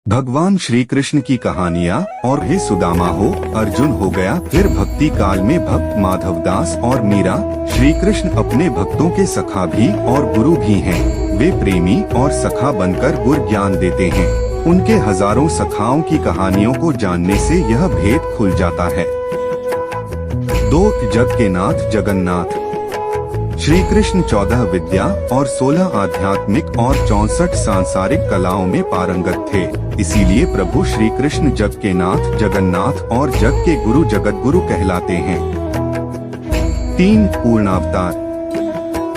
भगवान श्री कृष्ण की कहानियाँ। और हे सुदामा हो, अर्जुन हो गया। फिर भक्ति काल में भक्त माधवदास और मीरा। श्री कृष्ण अपने भक्तों के सखा भी और गुरु भी हैं। वे प्रेमी और सखा बनकर गुर ज्ञान देते हैं। उनके हजारों सखाओं की कहानियों को जानने से यह भेद खुल जाता है। दो जग के नाथ जगन्नाथ। श्री कृष्ण 14 विद्या और 16 आध्यात्मिक और 64 सांसारिक कलाओं में पारंगत थे। इसीलिए प्रभु श्री कृष्ण जग के नाथ जगन्नाथ और जग के गुरु जगत गुरु कहलाते हैं। 3 पूर्णावतार।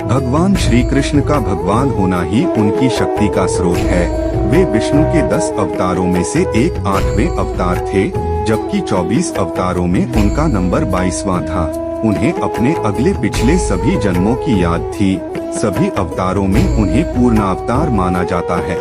भगवान श्री कृष्ण का भगवान होना ही उनकी शक्ति का स्रोत है। वे विष्णु के 10 अवतारों में से एक 8वें अवतार थे, जबकि 24 अवतारों में उनका नंबर 22वां था। उन्हें अपने अगले पिछले सभी जन्मों की याद थी। सभी अवतारों में उन्हें पूर्णावतार माना जाता है।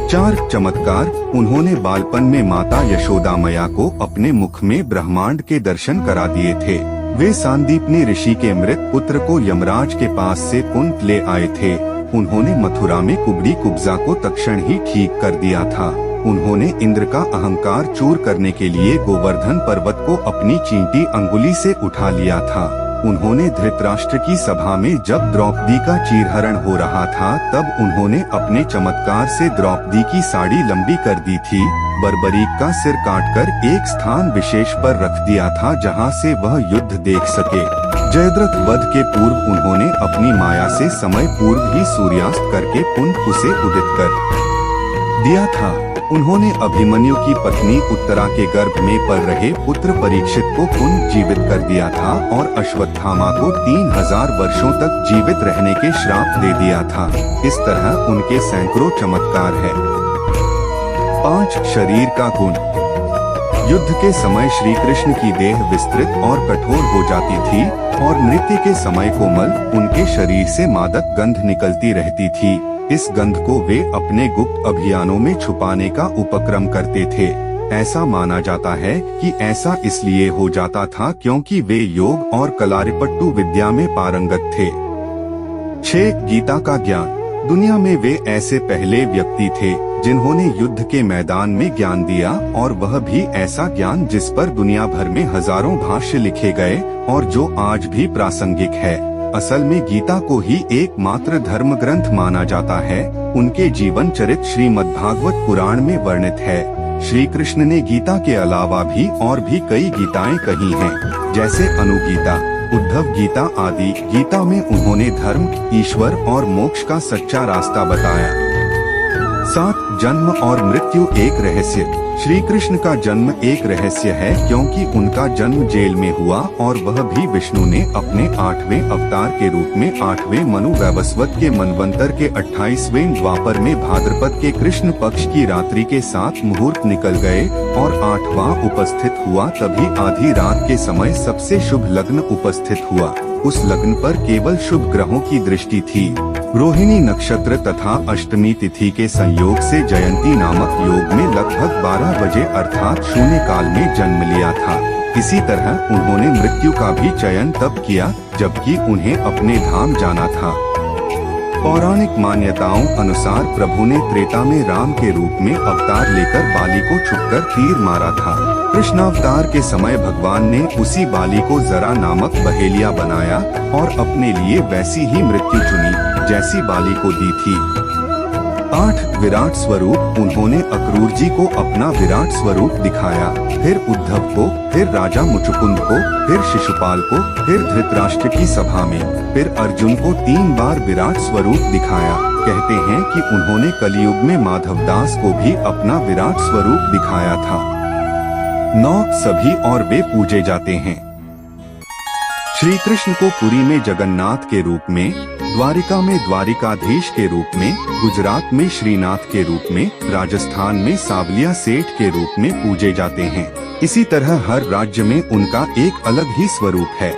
4 चमत्कार। उन्होंने बालपन में माता यशोदा मैया को अपने मुख में ब्रह्मांड के दर्शन करा दिए थे। वे सांदीपनी ऋषि के मृत पुत्र को यमराज के पास से पुनः ले आए थे। उन्होंने मथुरा में कुबड़ी कुब्जा को तत्क्षण ही ठीक कर दिया था। उन्होंने इंद्र का अहंकार चूर करने के लिए गोवर्धन पर्वत को अपनी चींटी अंगुली से उठा लिया था। उन्होंने धृतराष्ट्र की सभा में जब द्रौपदी का चीरहरण हो रहा था, तब उन्होंने अपने चमत्कार से द्रौपदी की साड़ी लंबी कर दी थी। बर्बरीक का सिर काटकर एक स्थान विशेष पर रख दिया था, जहां से वह युद्ध देख सके। जयद्रथ वध के पूर्व उन्होंने अपनी माया से समय पूर्व ही सूर्यास्त करके पुनः उसे उदित कर दिया था। उन्होंने अभिमन्यु की पत्नी उत्तरा के गर्भ में पल रहे पुत्र परीक्षित को पुनः जीवित कर दिया था और अश्वत्थामा को 3000 वर्षों तक जीवित रहने के श्राप दे दिया था। इस तरह उनके सैकड़ों चमत्कार है। 5 शरीर का गुण। युद्ध के समय श्री कृष्ण की देह विस्तृत और कठोर हो जाती थी और नृत्य के समय कोमल उनके शरीर से मादक गंध निकलती रहती थी। इस गंध को वे अपने गुप्त अभियानों में छुपाने का उपक्रम करते थे। ऐसा माना जाता है कि ऐसा इसलिए हो जाता था क्योंकि वे योग और कलारिपट्टू विद्या में पारंगत थे। 6 गीता का ज्ञान। दुनिया में वे ऐसे पहले व्यक्ति थे जिन्होंने युद्ध के मैदान में ज्ञान दिया, और वह भी ऐसा ज्ञान जिस पर दुनिया भर में हजारों भाष्य लिखे गए और जो आज भी प्रासंगिक है। असल में गीता को ही एकमात्र धर्म ग्रंथ माना जाता है। उनके जीवन चरित्र श्रीमद्भागवत पुराण में वर्णित है। श्री कृष्ण ने गीता के अलावा भी और भी कई गीताएं कही हैं, जैसे अनुगीता, उद्धव गीता आदि। गीता में उन्होंने धर्म, ईश्वर और मोक्ष का सच्चा रास्ता बताया। 7 जन्म और मृत्यु एक रहस्य। श्री कृष्ण का जन्म एक रहस्य है क्योंकि उनका जन्म जेल में हुआ, और वह भी विष्णु ने अपने 8वें अवतार के रूप में 8वें मनु वैवस्वत के मनवंतर के 28वें द्वापर में भाद्रपद के कृष्ण पक्ष की रात्रि के 7 मुहूर्त निकल गए और 8वां उपस्थित हुआ। तभी आधी रात के समय सबसे शुभ लग्न उपस्थित हुआ। उस लग्न पर केवल शुभ ग्रहों की दृष्टि थी। रोहिणी नक्षत्र तथा अष्टमी तिथि के संयोग से जयंती नामक योग में लगभग 12 बजे अर्थात शून्य काल में जन्म लिया था। इसी तरह उन्होंने मृत्यु का भी चयन तब किया जबकि उन्हें अपने धाम जाना था। पौराणिक मान्यताओं अनुसार प्रभु ने त्रेता में राम के रूप में अवतार लेकर बाली को छुपकर तीर मारा था। कृष्णावतार के समय भगवान ने उसी बाली को जरा नामक बहेलिया बनाया और अपने लिए वैसी ही मृत्यु चुनी जैसी बाली को दी थी। 8 विराट स्वरूप। उन्होंने अक्रूर जी को अपना विराट स्वरूप दिखाया, फिर उद्धव को, फिर राजा मुचुकुंद को, फिर शिशुपाल को, फिर धृतराष्ट्र की सभा में, फिर अर्जुन को 3 बार विराट स्वरूप दिखाया। कहते हैं कि उन्होंने कलयुग में माधवदास को भी अपना विराट स्वरूप दिखाया था। 9 सभी और वे पूजे जाते हैं। श्री कृष्ण को पुरी में जगन्नाथ के रूप में, द्वारिका में द्वारिकाधीश के रूप में, गुजरात में श्रीनाथ के रूप में, राजस्थान में सावलिया सेठ के रूप में पूजे जाते हैं। इसी तरह हर राज्य में उनका एक अलग ही स्वरूप है।